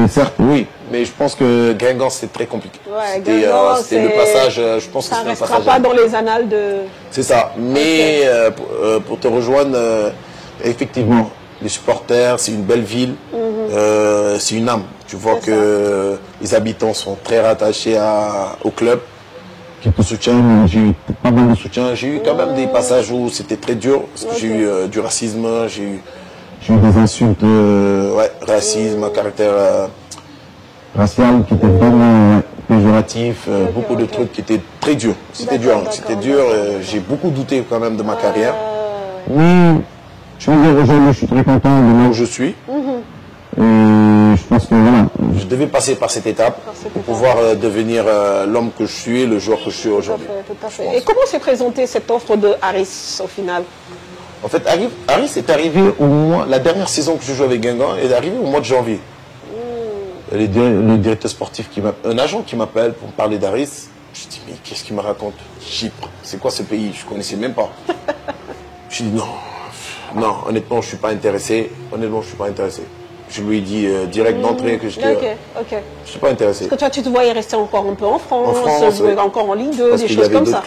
Certes, oui, mais je pense que Guingamp c'est très compliqué. Ouais, c'était le passage, je pense que c'est un passage. Ça ne restera pas dans les annales de... C'est ça, mais pour te rejoindre, effectivement, les supporters, c'est une belle ville, c'est une âme. Tu vois que les habitants sont très rattachés au club, qui te soutiennent. J'ai eu pas mal de soutien. J'ai eu quand même des passages où c'était très dur, parce que j'ai eu du racisme, j'ai eu des insultes, racisme, caractère racial qui était vraiment péjoratif, beaucoup de trucs qui étaient très durs. C'était dur, j'ai beaucoup douté quand même de ma carrière. Mais je veux dire, aujourd'hui, je suis très content de là où je suis. Et je pense que voilà, je devais passer par cette étape pour pouvoir devenir l'homme que je suis et le joueur que je suis aujourd'hui. Tout à fait. Et comment s'est présentée cette offre de Harris au final? En fait, Harris est arrivé la dernière saison que je joue avec Guingamp est arrivé au mois de janvier. Le directeur sportif, un agent qui m'appelle pour me parler d'Harris, Je dis, mais qu'est-ce qu'il me raconte? Chypre, c'est quoi ce pays? Je ne connaissais même pas. Je dis, non, honnêtement, je ne suis pas intéressé. Honnêtement, je suis pas intéressé. Je lui ai dit direct d'entrée que je Ok. suis pas intéressé. Parce que toi, tu te voyais rester encore un peu en France, jouer encore en Ligue 2, parce des qu'il choses comme ça.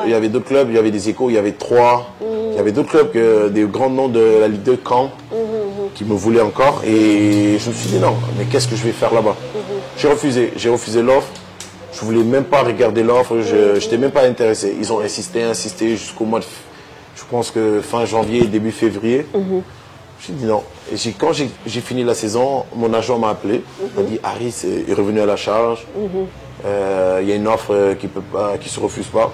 Il y avait d'autres clubs, il y avait des Échos, il y avait Troyes, il y avait d'autres clubs, des grands noms de la Ligue 2, Caen, qui me voulaient encore. Et je me suis dit non, mais qu'est-ce que je vais faire là-bas? J'ai refusé l'offre. Je voulais même pas regarder l'offre, je n'étais même pas intéressé. Ils ont insisté jusqu'au mois de, je pense que fin janvier, début février. J'ai dit non. Et quand j'ai fini la saison, mon agent m'a appelé. Il m'a dit, Harry est revenu à la charge. Il y a une offre qui se refuse pas.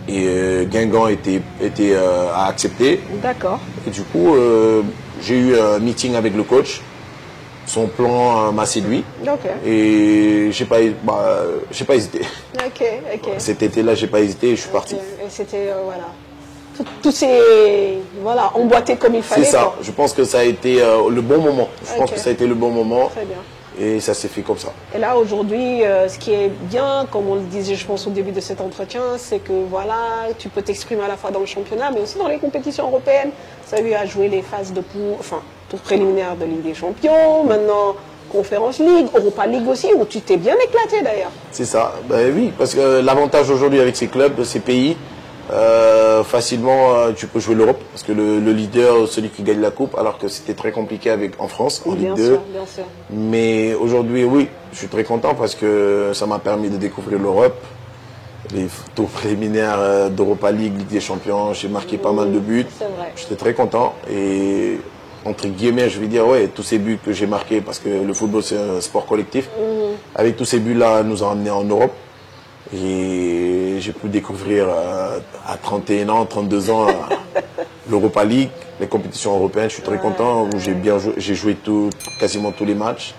Et Guingamp a accepté. D'accord. Et du coup, j'ai eu un meeting avec le coach. Son plan m'a séduit. Et j'ai pas hésité. Cet été-là, j'ai pas hésité et je suis parti. Et c'était, voilà. Tout s'est emboîté comme il fallait. C'est ça. Quoi. Je pense que ça a été le bon moment. Je pense que ça a été le bon moment. Très bien. Et ça s'est fait comme ça. Et là, aujourd'hui, ce qui est bien, comme on le disait, je pense, au début de cet entretien, c'est que voilà, tu peux t'exprimer à la fois dans le championnat, mais aussi dans les compétitions européennes. Ça a eu à jouer les phases de tour préliminaire de Ligue des Champions, maintenant Conference League, Europa League aussi, où tu t'es bien éclaté d'ailleurs. C'est ça. Ben oui, parce que l'avantage aujourd'hui avec ces clubs, ces pays, facilement tu peux jouer l'Europe parce que le leader, celui qui gagne la coupe, alors que c'était très compliqué en France en Ligue 2. Bien sûr. Mais aujourd'hui, oui, je suis très content parce que ça m'a permis de découvrir l'Europe, les tours préliminaires d'Europa League, Ligue des Champions. J'ai marqué pas mal de buts. C'est vrai. J'étais très content et entre guillemets, je vais dire ouais, tous ces buts que j'ai marqués parce que le football c'est un sport collectif. Avec tous ces buts-là, nous ont amenés en Europe. Et j'ai pu découvrir à 31 ans, 32 ans, l'Europa League, les compétitions européennes. Je suis très content, où j'ai joué quasiment tous les matchs.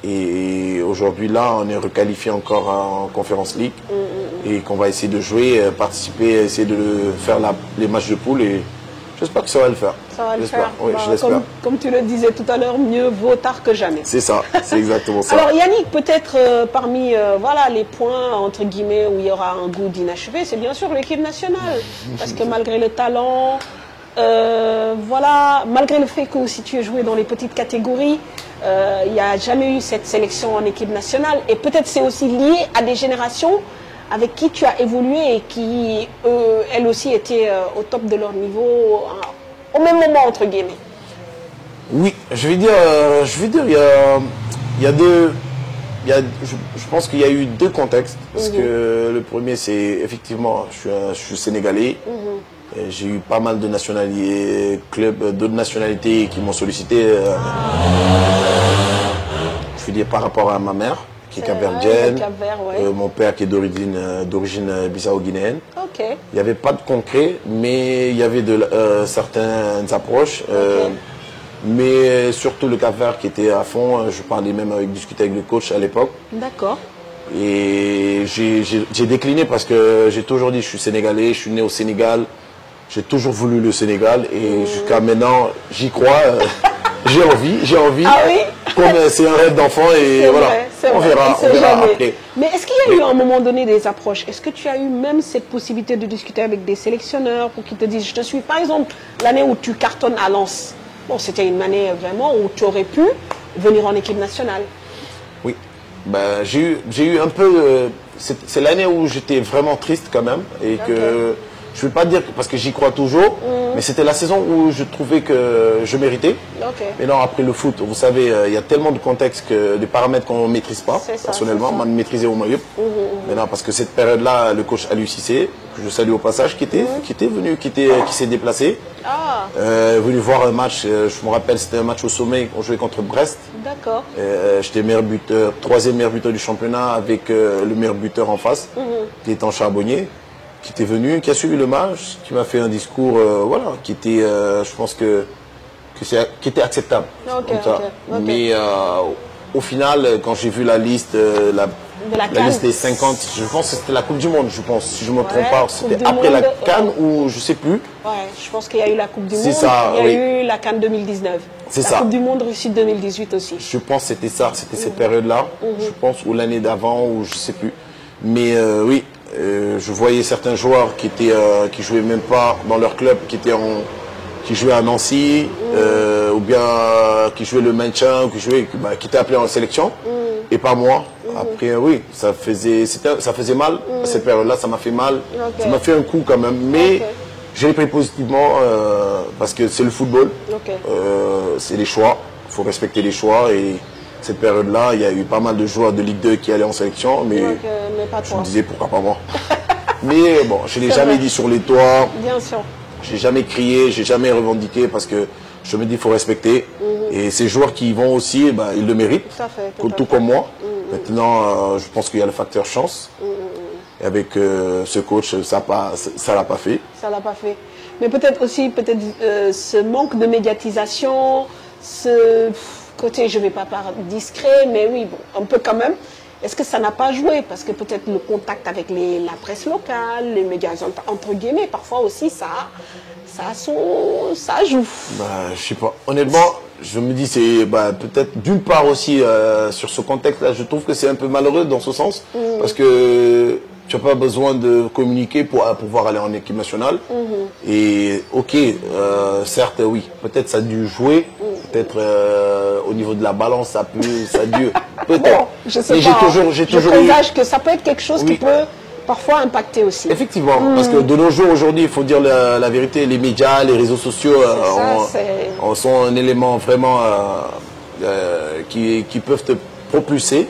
Et aujourd'hui, là, on est requalifié encore en Conference League. Et qu'on va essayer de jouer, participer, essayer de faire les matchs de poule. Et j'espère que ça va le faire. Ça va le faire. Oui, je l'espère. Comme tu le disais tout à l'heure, mieux vaut tard que jamais. C'est ça, c'est exactement ça. Alors Yannick, peut-être parmi les points entre guillemets où il y aura un goût d'inachevé, c'est bien sûr l'équipe nationale. Parce que malgré le talent, malgré le fait que aussi tu es joué dans les petites catégories, il n'y a jamais eu cette sélection en équipe nationale. Et peut-être c'est aussi lié à des générations avec qui tu as évolué et qui, elles aussi, étaient au top de leur niveau, au même moment, entre guillemets. Oui, je vais dire, je pense qu'il y a eu deux contextes. Parce que le premier, c'est effectivement, je suis sénégalais. J'ai eu pas mal de nationalités, d'autres nationalités qui m'ont sollicité. Je veux dire, par rapport à ma mère, qui est capverdienne, mon père qui est d'origine bissau-guinéenne. Il n'y avait pas de concret, mais il y avait certaines approches. Mais surtout le Cap-Vert qui était à fond. Je parlais même discuter avec le coach à l'époque. D'accord. Et j'ai décliné parce que j'ai toujours dit je suis sénégalais, je suis né au Sénégal. J'ai toujours voulu le Sénégal et jusqu'à maintenant j'y crois. J'ai envie. Ah oui? Comme c'est un rêve d'enfant et voilà. On verra après. Mais est-ce qu'il y a eu à un moment donné des approches? Est-ce que tu as eu même cette possibilité de discuter avec des sélectionneurs pour qu'ils te disent je te suis? Par exemple, l'année où tu cartonnes à Lens, bon, c'était une année vraiment où tu aurais pu venir en équipe nationale. Oui. Ben, j'ai eu un peu. C'est l'année où j'étais vraiment triste quand même et que. Je ne vais pas dire parce que j'y crois toujours, mais c'était la saison où je trouvais que je méritais. Mais non, après le foot, vous savez, il y a tellement de contextes, des paramètres qu'on ne maîtrise pas, personnellement. Moi, je maîtrisais au maillot. Mais non, parce que cette période-là, le coach Aliou Cissé, que je salue au passage, qui s'est déplacé, venu voir un match, je me rappelle, c'était un match au sommet, on jouait contre Brest. D'accord. J'étais meilleur buteur, troisième meilleur buteur du championnat avec le meilleur buteur en face, qui est en Charbonnier. Qui était venu, qui a suivi le match, qui m'a fait un discours, qui était, je pense qui était acceptable. Mais au final, quand j'ai vu la liste, la liste des 50, je pense que c'était la Coupe du Monde, si je ne me trompe pas, c'était après la CAN ou je ne sais plus. Ouais, je pense qu'il y a eu la Coupe du Monde, il y a eu la CAN 2019. C'est ça. La Coupe du Monde Russie 2018 aussi. Je pense que c'était ça, c'était cette période-là, je pense, ou l'année d'avant, ou je ne sais plus. Mais oui, je voyais certains joueurs qui jouaient même pas dans leur club, qui jouaient à Nancy, ou bien qui jouaient le maintien, qui étaient appelés en sélection, et pas moi. Après, oui, ça faisait mal. À cette période-là, ça m'a fait mal. Ça m'a fait un coup quand même. Mais je l'ai pris positivement parce que c'est le football. C'est les choix. Il faut respecter les choix. Et cette période-là, il y a eu pas mal de joueurs de Ligue 2 qui allaient en sélection. Mais je me disais, pourquoi pas moi. Mais bon, je ne l'ai jamais dit sur les toits. Bien sûr. Je n'ai jamais crié, je n'ai jamais revendiqué parce que je me dis qu'il faut respecter. Et ces joueurs qui y vont aussi, ben, ils le méritent, tout comme moi. Maintenant, je pense qu'il y a le facteur chance. Et avec ce coach, ça ne l'a pas fait. Ça ne l'a pas fait. Mais peut-être aussi ce manque de médiatisation, ce côté, je ne vais pas parler discret, mais oui, bon, un peu quand même. Est-ce que ça n'a pas joué? Parce que peut-être le contact avec la presse locale, les médias, entre guillemets, parfois aussi, ça joue. Bah, je sais pas. Honnêtement, je me dis, c'est peut-être d'une part aussi, sur ce contexte-là, je trouve que c'est un peu malheureux dans ce sens. Parce que tu n'as pas besoin de communiquer pour pouvoir aller en équipe nationale. Et ok, certes, oui, peut-être ça a dû jouer. Peut-être au niveau de la balance, ça a dû... Peut-être. Bon, je sais mais pas. J'ai toujours présage que ça peut être quelque chose qui peut parfois impacter aussi. Effectivement, parce que de nos jours, aujourd'hui, il faut dire la vérité, les médias, les réseaux sociaux sont un élément vraiment qui peuvent te propulser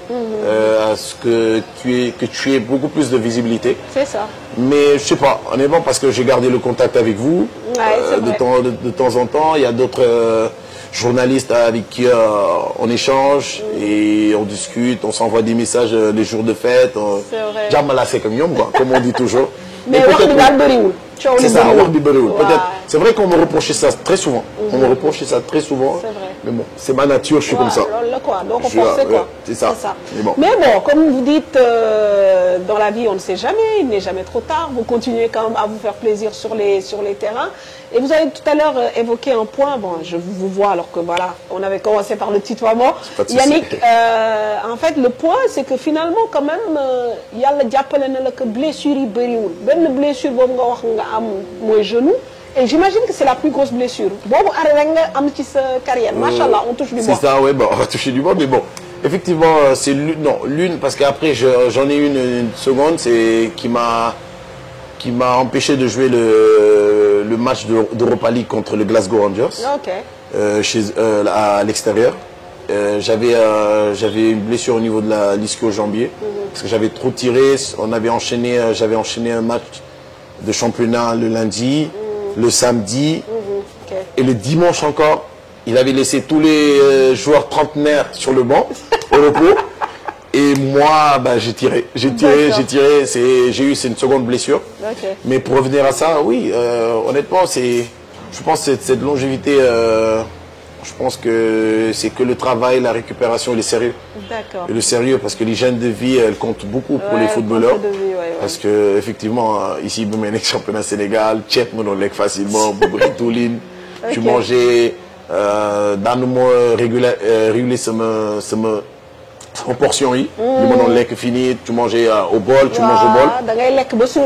à ce que tu aies beaucoup plus de visibilité. C'est ça. Mais je sais pas, honnêtement, parce que j'ai gardé le contact avec vous de temps en temps. Il y a d'autres journalistes avec qui on échange et on discute, on s'envoie des messages les jours de fête. Comme on dit toujours. Mais c'est ça, peut-être. C'est vrai qu'on me reprochait ça très souvent. On me reprochait ça très souvent. Mais bon, c'est ma nature, je suis comme ça. C'est ça. Mais bon, comme vous dites, dans la vie, on ne sait jamais, il n'est jamais trop tard. Vous continuez quand même à vous faire plaisir sur les terrains. Et vous avez tout à l'heure évoqué un point, bon, je vous vois alors que voilà, on avait commencé par le tutoiement. Yannick, en fait, le point, c'est que finalement, quand même, il y a le blessure, une blessure, mon genou. Et j'imagine que c'est la plus grosse blessure. Bon, carrière, machallah, on touche du bois. C'est ça, oui, bon, on va toucher du bois, mais bon. Effectivement, c'est l'une, parce qu'après, j'en ai une seconde, c'est qui m'a empêché de jouer le match d'Europa League contre le Glasgow Rangers, à l'extérieur. J'avais une blessure au niveau de l'ischio-jambier, parce que j'avais trop tiré. J'avais enchaîné un match de championnat le lundi, le samedi, et le dimanche encore. Il avait laissé tous les joueurs trentenaires sur le banc, au repos. Et moi, j'ai tiré. J'ai eu une seconde blessure. Mais pour revenir à ça, oui, honnêtement, je pense que cette longévité, je pense que c'est que le travail, la récupération et le sérieux. Et le sérieux, parce que l'hygiène de vie, elle compte beaucoup pour les footballeurs. Parce que effectivement, ici, vous mettez championnat Sénégal, Tchèque, on lègue facilement, Boubritouline, tu mangeais, dans le mois régulier, en portion, fini, tu mangeais au bol, tu manges au bol.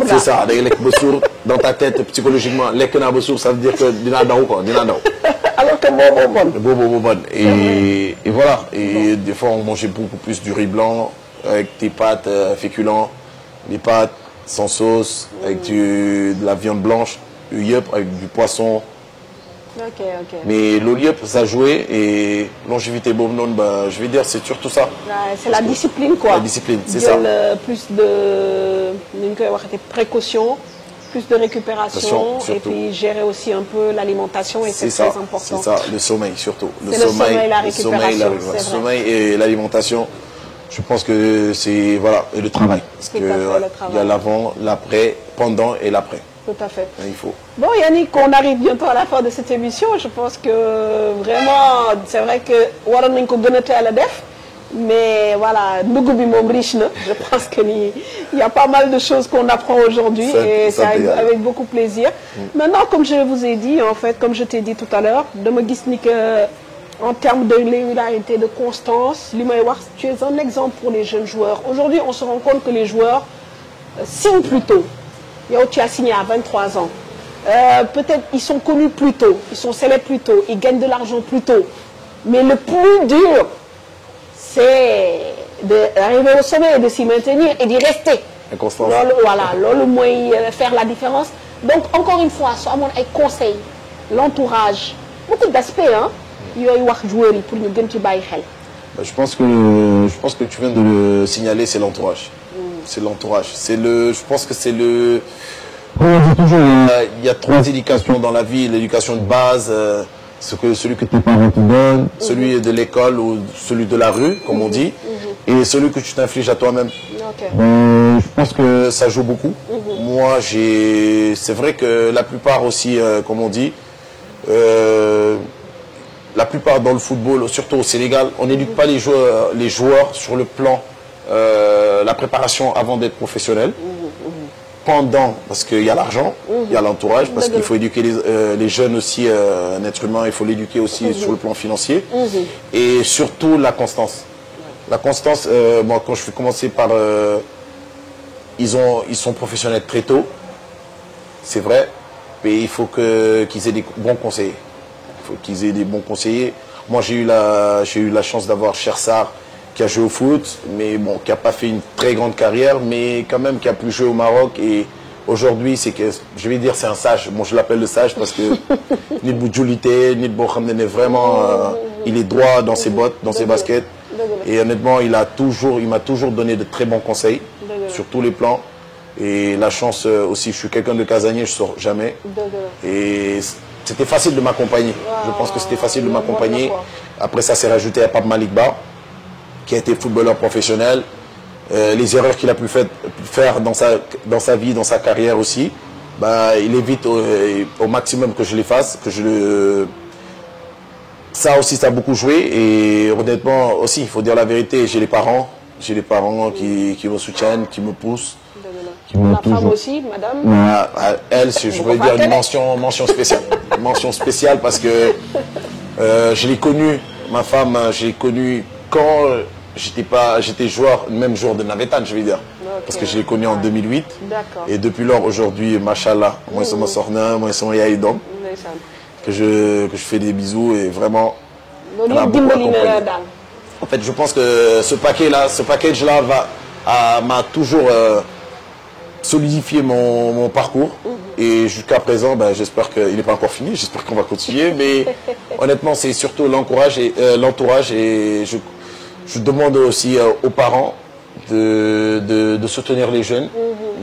C'est ça, dans ta tête, psychologiquement, ça veut dire que alors que bon. Et voilà, et des fois on mangeait beaucoup plus du riz blanc, avec des pâtes féculents, des pâtes sans sauce, avec de la viande blanche, du yep, avec du poisson. Mais le lieu, ça a joué, et longévité Bomnon, je vais dire, c'est surtout ça. C'est la discipline, quoi. La discipline, c'est ça. Plus de précautions, plus de récupération, et puis gérer aussi un peu l'alimentation, et c'est très important. C'est ça, le sommeil surtout. Le sommeil, la récupération. Le sommeil et l'alimentation, je pense que c'est, voilà, et le travail. Parce qu'il y a l'avant, l'après, pendant et l'après. Tout à fait. Il faut. Bon, Yannick, on arrive bientôt à la fin de cette émission. Je pense que vraiment, c'est vrai que waroon nañ ko gën a teel a def, mais voilà, dugub bi moom riche na. Je pense qu'il y a pas mal de choses qu'on apprend aujourd'hui, et c'est avec beaucoup plaisir. Maintenant, comme je vous ai dit, en fait, comme je t'ai dit tout à l'heure, dama gis ni que En termes de régularité, de constance, tu es un exemple pour les jeunes joueurs. Aujourd'hui, on se rend compte que les joueurs signent plus tôt. Tu as signé à 23 ans. Peut-être ils sont connus plus tôt, ils sont célèbres plus tôt, ils gagnent de l'argent plus tôt. Mais le plus dur, c'est d'arriver au sommet et de s'y maintenir et d'y rester. Voilà, le moyen faire la différence. Donc, encore une fois, soit mon conseil, l'entourage, beaucoup d'aspects, hein. Je pense que tu viens de le signaler, c'est l'entourage. C'est l'entourage. Je pense que c'est le. Il y a trois éducations dans la vie. L'éducation de base, celui que tes parents te donnent, celui de l'école ou celui de la rue, comme on dit, et celui que tu t'infliges à toi-même. Je pense que ça joue beaucoup. Moi, c'est vrai que la plupart aussi, comme on dit, la plupart dans le football, surtout au Sénégal, on n'éduque pas les joueurs sur le plan, la préparation avant d'être professionnel. Pendant, parce qu'il y a l'argent, il y a l'entourage, parce qu'il faut éduquer les jeunes aussi, un être humain, il faut l'éduquer aussi sur le plan financier. Et surtout la constance. La constance, moi quand je fais commencer par... ils sont professionnels très tôt, c'est vrai, mais il faut qu'ils aient des bons conseillers. Il faut qu'ils aient des bons conseillers. Moi j'ai eu la chance d'avoir Chersar, qui a joué au foot, mais bon, qui n'a pas fait une très grande carrière, mais quand même qui a pu jouer au Maroc. Et aujourd'hui, je vais dire c'est un sage. Bon, je l'appelle le sage parce que Nid Boudjoulité, Nid Bokhamden est vraiment, il est droit dans ses bottes, dans ses baskets. Et honnêtement, il m'a toujours donné de très bons conseils sur tous les plans. Et la chance aussi, je suis quelqu'un de casanier, je ne sors jamais. Et c'était facile de m'accompagner. Je pense que c'était facile de m'accompagner. Après, ça s'est rajouté à Pape Malik Ba, qui a été footballeur professionnel, les erreurs qu'il a pu faire dans sa vie, dans sa carrière aussi, bah, il évite au maximum que je les fasse, ça aussi, ça a beaucoup joué. Et honnêtement aussi, il faut dire la vérité, j'ai les parents qui me soutiennent, qui me poussent. La femme aussi, madame. Elle, je veux dire une mention spéciale. Mention spéciale parce que je l'ai connue, ma femme, je l'ai connue quand j'étais joueur, même joueur de Navetan, je vais dire. Parce que je l'ai connu en 2008. Et depuis lors, aujourd'hui, machallah, moi, je suis sorna, moi, je suis yaïdom. Que je fais des bisous et vraiment. En fait, je pense que ce package-là m'a toujours solidifié mon parcours. Et jusqu'à présent, ben, j'espère qu'il n'est pas encore fini, j'espère qu'on va continuer. Mais honnêtement, c'est surtout l'entourage et je demande aussi aux parents de soutenir les jeunes,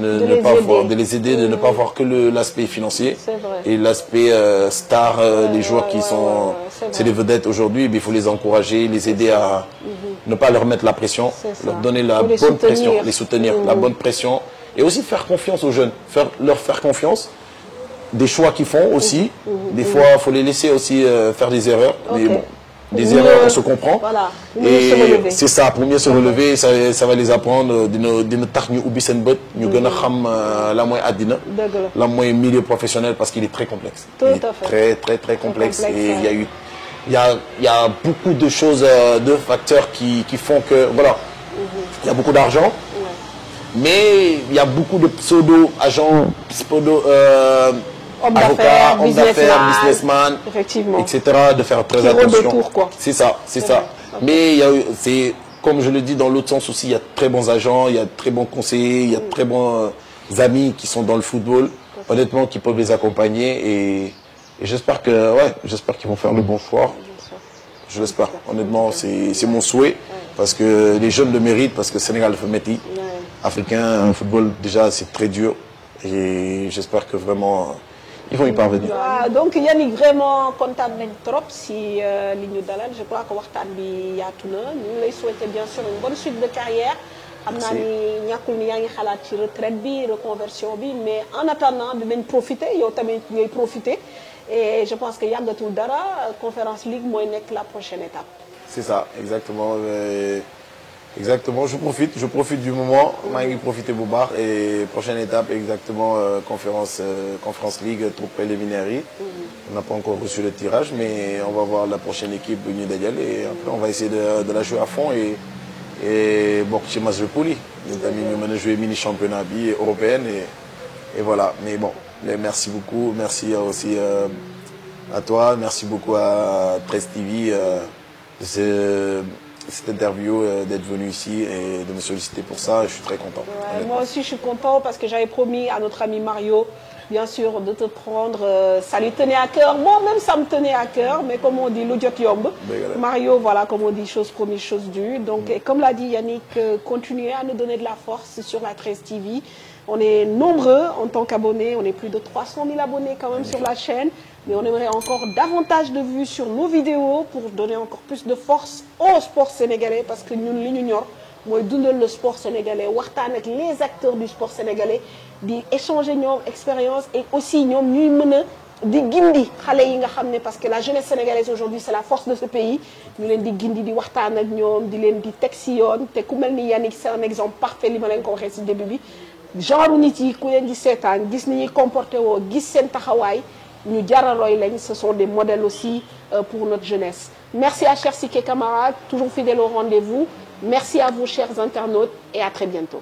de les aider, de ne pas voir que l'aspect financier et l'aspect star, les joueurs qui sont, c'est des vedettes aujourd'hui, il faut les encourager, les aider à ne pas leur mettre la pression, leur donner la bonne pression, les soutenir, la bonne pression et aussi faire confiance aux jeunes, leur faire confiance. Des choix qu'ils font aussi, des fois il faut les laisser aussi faire des erreurs, mais bon. Des erreurs, on se comprend. Voilà, et c'est ça, pour mieux se relever, ça va les apprendre de tarni ou bisenbot, nous gagnons la moyenne adina, la moyenne milieu professionnel parce qu'il est très complexe. Tout à fait. Très complexe. Et il y a beaucoup de choses, de facteurs qui font que, voilà, il y a beaucoup d'argent, mais il y a beaucoup de pseudo-agents, avocats, hommes d'affaires, businessman, etc. de faire très attention. C'est ça. Mais c'est, comme je le dis dans l'autre sens aussi, il y a de très bons agents, il y a de très bons conseillers, il y a de très bons amis qui sont dans le football, honnêtement, qui peuvent les accompagner. Et j'espère qu'ils vont faire le bon choix. Je l'espère. Honnêtement, c'est mon souhait. Parce que les jeunes le méritent, parce que Sénégal fait métier. Africain, un football, déjà, c'est très dur. Et j'espère que vraiment... ils vont y parvenir. Donc Yannick, vraiment content trop si li ñu dalal. Je crois que waxtaan bi yaatu na ñu lay souhaiter bien sûr une bonne suite de carrière. xam naa ni ñàkkul ni yaa ngi xalaat ci retraite bi reconversion bi, mais en attendant dinañ profiter yow tamit ngay profiter et je pense que yàggatul dara Conférence League mooy nekk la prochaine étape. C'est ça, exactement. Exactement, je profite du moment, maa ngi profiter bu baax et prochaine étape exactement conférence League tour préliminaire yi. On n'a pas encore reçu le tirage mais on va voir la prochaine équipe bu ñuy dajal et après on va essayer de la jouer à fond et bokk ci match de poule yi. ñun tamit ñu mën a jouer mini championnat bi européenne et voilà mais bon merci beaucoup, merci aussi à toi, merci beaucoup à 13 TV cette interview, d'être venu ici et de me solliciter pour ça. Je suis très content. Ouais, moi aussi, je suis content parce que j'avais promis à notre ami Mario, bien sûr, de te prendre. Ça lui tenait à cœur. Moi-même, ça me tenait à cœur. Mais comme on dit, l'audiot yomb. Mario, voilà, comme on dit, chose promise, chose due. Donc, et comme l'a dit Yannick, continuez à nous donner de la force sur la 13 TV. On est nombreux en tant qu'abonnés. On est plus de 300 000 abonnés quand même sur la chaîne. Mais on aimerait encore davantage de vues sur nos vidéos pour donner encore plus de force au sport sénégalais parce que ñun li ñu ñor mooy dundal le sport sénégalais waxtaan ak les acteurs du sport sénégalais di échanger ñoom expérience et aussi ñoom ñuy mën a di gindi xale yi nga xam ne parce que la jeunesse sénégalaise aujourd'hui c'est la force de ce pays ñu leen di gindi di waxtaan ak ñoom di leen di teg si yoon te ku mel ni Yannick c'est un exemple parfait li ma leen ko waxee si début bi genre nit yi ku leen di seetaan gis ni ñuy comporté woo gis seen taxawaay ñu jaraloy lañ, ce sont des modèles aussi pour notre jeunesse. Merci à Cheikh Siké Camara, toujours fidèle au rendez-vous. Merci à vous, chers internautes, et à très bientôt.